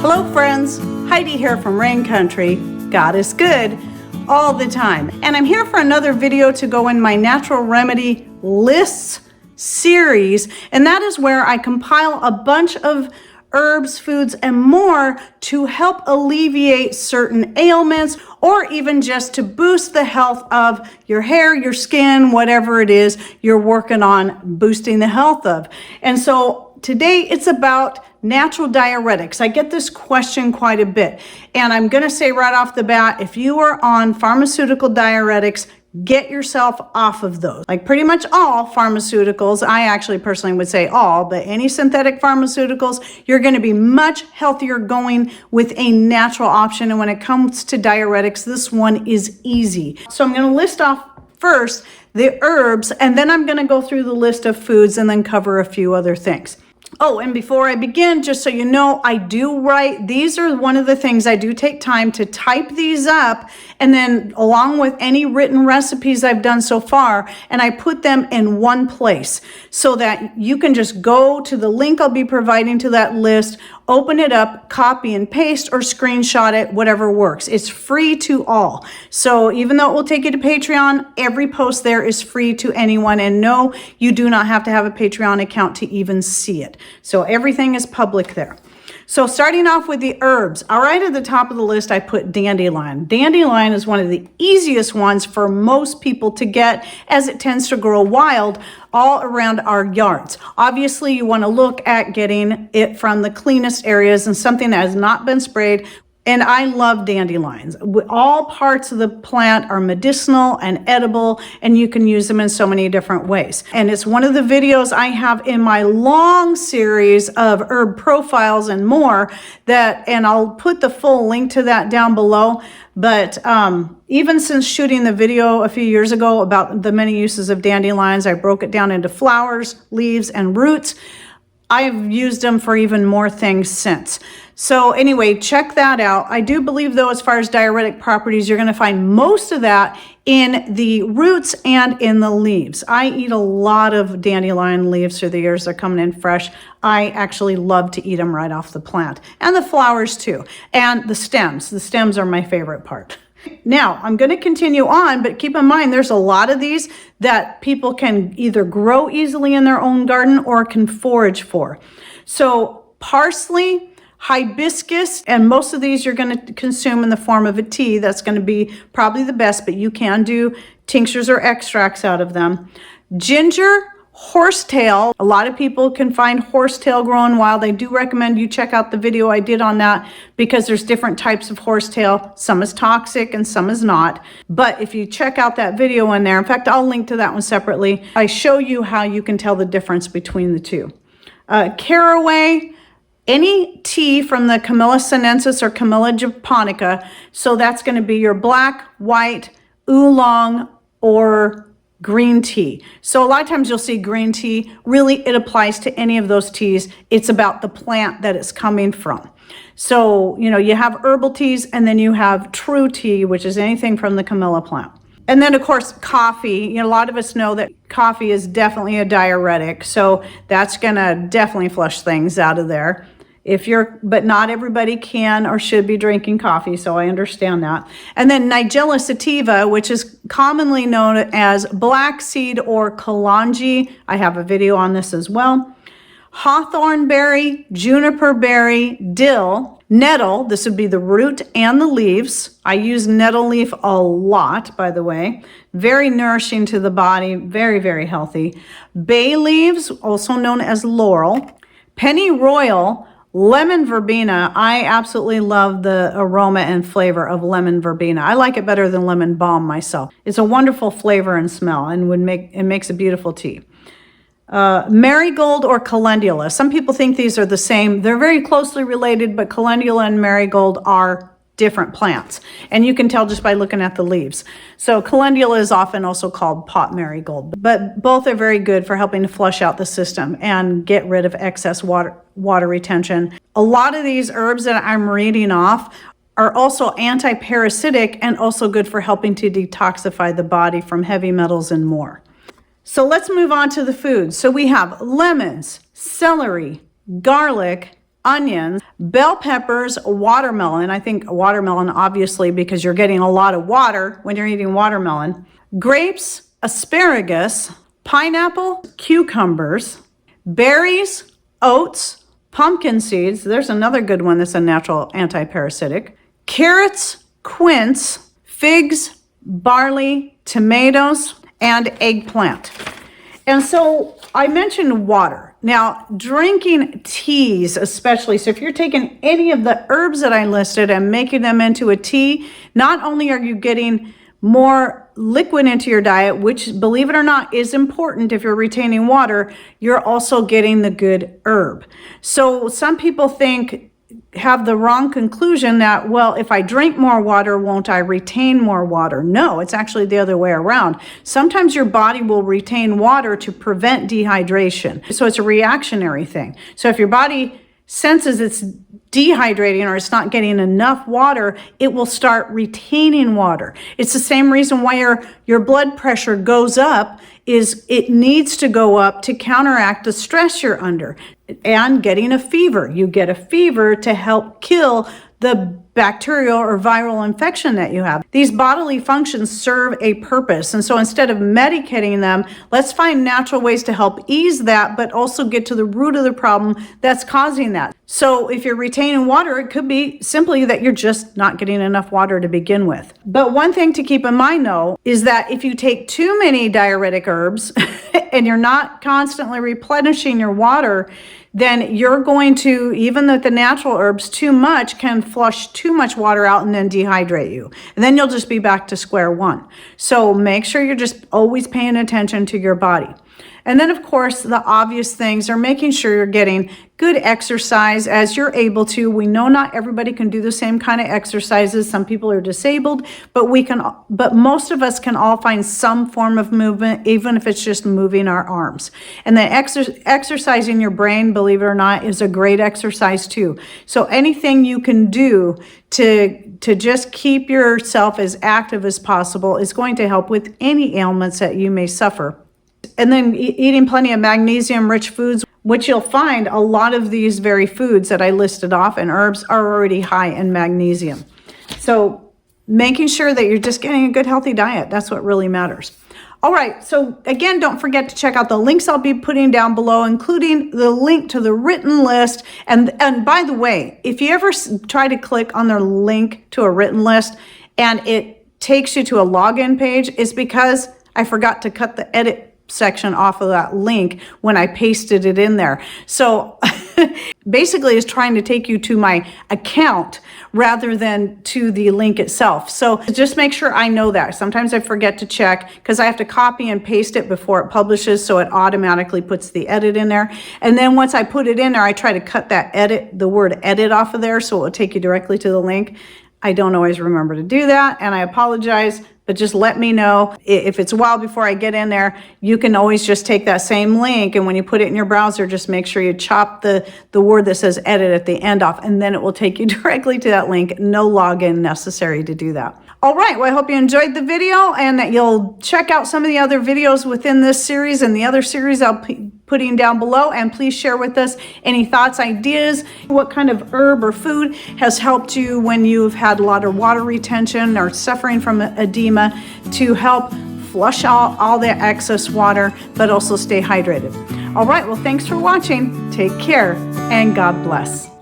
Hello friends, Heidi here from Rain Country. God is good all the time. And I'm here for another video to go in my natural remedy lists series. And that is where I compile a bunch of herbs, foods, and more to help alleviate certain ailments or even just to boost the health of your hair, your skin, whatever it is you're working on boosting the health of. And so today it's about natural diuretics. I get this question quite a bit. And I'm going to say right off the bat, if you are on pharmaceutical diuretics, get yourself off of those. Like pretty much all pharmaceuticals, I actually personally would say all, but any synthetic pharmaceuticals, you're going to be much healthier going with a natural option. And when it comes to diuretics, this one is easy. So I'm going to list off first the herbs, and then I'm going to go through the list of foods and then cover a few other things. Oh, and before I begin, just so you know, I do write, these are one of the things I do take time to type these up, and then along with any written recipes I've done so far, and I put them in one place so that you can just go to the link I'll be providing to that list, open it up, copy and paste, or screenshot it, whatever works. It's free to all. So even though it will take you to Patreon, every post there is free to anyone. And no, you do not have to have a Patreon account to even see it. So everything is public there. So starting off with the herbs, all right, at the top of the list, I put dandelion. Dandelion is one of the easiest ones for most people to get as it tends to grow wild all around our yards. Obviously, you want to look at getting it from the cleanest areas and something that has not been sprayed. And I love dandelions. All parts of the plant are medicinal and edible, and you can use them in so many different ways. And it's one of the videos I have in my long series of herb profiles and more and I'll put the full link to that down below. But even since shooting the video a few years ago about the many uses of dandelions, I broke it down into flowers, leaves, and roots. I've used them for even more things since. So anyway, check that out. I do believe though, as far as diuretic properties, you're going to find most of that in the roots and in the leaves. I eat a lot of dandelion leaves through the years. They're coming in fresh. I actually love to eat them right off the plant, and the flowers too, and the stems. The stems are my favorite part. Now, I'm going to continue on, but keep in mind, there's a lot of these that people can either grow easily in their own garden or can forage for. So parsley, hibiscus, and most of these you're going to consume in the form of a tea. That's going to be probably the best, but you can do tinctures or extracts out of them. Ginger, horsetail. A lot of people can find horsetail growing wild. I do recommend you check out the video I did on that because there's different types of horsetail. Some is toxic and some is not. But if you check out that video in there, in fact, I'll link to that one separately. I show you how you can tell the difference between the two. Caraway, any tea from the Camellia sinensis or Camellia japonica. So that's going to be your black, white, oolong, or green tea. So a lot of times you'll see green tea. Really, it applies to any of those teas. It's about the plant that it's coming from. So, you know, you have herbal teas and then you have true tea, which is anything from the Camellia plant. And then, of course, coffee. You know, a lot of us know that coffee is definitely a diuretic. So that's going to definitely flush things out of there. But not everybody can or should be drinking coffee, so I understand that. And then Nigella sativa, which is commonly known as black seed or kalonji. I have a video on this as well. Hawthorn berry, juniper berry, dill, nettle. This would be the root and the leaves. I use nettle leaf a lot, by the way. Very nourishing to the body, very, very healthy. Bay leaves, also known as laurel. Pennyroyal, lemon verbena. I absolutely love the aroma and flavor of lemon verbena. I like it better than lemon balm myself. It's a wonderful flavor and smell, and it makes a beautiful tea. Marigold or calendula. Some people think these are the same. They're very closely related, but calendula and marigold are different plants, and you can tell just by looking at the leaves. So calendula is often also called pot marigold, but both are very good for helping to flush out the system and get rid of excess water retention. A lot of these herbs that I'm reading off are also anti-parasitic and also good for helping to detoxify the body from heavy metals and more. So let's move on to the foods. So we have lemons, celery, garlic, onions, bell peppers, watermelon. I think watermelon, obviously, because you're getting a lot of water when you're eating watermelon. Grapes, asparagus, pineapple, cucumbers, berries, oats, pumpkin seeds. There's another good one that's a natural anti-parasitic. Carrots, quince, figs, barley, tomatoes, and eggplant. And so I mentioned water. Now, drinking teas especially, so if you're taking any of the herbs that I listed and making them into a tea, not only are you getting more liquid into your diet, which, believe it or not, is important if you're retaining water, you're also getting the good herb. So some people have the wrong conclusion that, well, if I drink more water, won't I retain more water? No, it's actually the other way around. Sometimes your body will retain water to prevent dehydration. So it's a reactionary thing. So if your body senses it's dehydrating or it's not getting enough water, it will start retaining water. It's the same reason why your blood pressure goes up, is it needs to go up to counteract the stress you're under. And getting a fever. You get a fever to help kill the bacterial or viral infection that you have. These bodily functions serve a purpose. And so instead of medicating them, let's find natural ways to help ease that, but also get to the root of the problem that's causing that. So if you're retaining water, it could be simply that you're just not getting enough water to begin with. But one thing to keep in mind, though, is that if you take too many diuretic herbs and you're not constantly replenishing your water, then you're going to, even though the natural herbs, too much can flush too much water out and then dehydrate you. And then you'll just be back to square one. So make sure you're just always paying attention to your body. And then, of course, the obvious things are making sure you're getting good exercise as you're able to. We know not everybody can do the same kind of exercises. Some people are disabled, but most of us can all find some form of movement, even if it's just moving our arms. And then exercising your brain, believe it or not, is a great exercise too. So anything you can do to just keep yourself as active as possible is going to help with any ailments that you may suffer. And then eating plenty of magnesium-rich foods, which you'll find a lot of these very foods that I listed off and herbs are already high in magnesium. So making sure that you're just getting a good, healthy diet, that's what really matters. All right, so again, don't forget to check out the links I'll be putting down below, including the link to the written list. And by the way, if you ever try to click on the link to a written list and it takes you to a login page, it's because I forgot to cut the edit section off of that link when I pasted it in there. So basically it's trying to take you to my account rather than to the link itself. So just make sure I know that. Sometimes I forget to check because I have to copy and paste it before it publishes, so it automatically puts the edit in there. And then once I put it in there, I try to cut the word edit off of there so it will take you directly to the link. I don't always remember to do that, and I apologize, but just let me know. If it's a while before I get in there, you can always just take that same link, and when you put it in your browser, just make sure you chop the word that says edit at the end off, and then it will take you directly to that link. No login necessary to do that. All right, well, I hope you enjoyed the video and that you'll check out some of the other videos within this series and the other series I'll be putting down below. And please share with us any thoughts, ideas, what kind of herb or food has helped you when you've had a lot of water retention or suffering from edema to help flush out all the excess water, but also stay hydrated. All right, well, thanks for watching. Take care and God bless.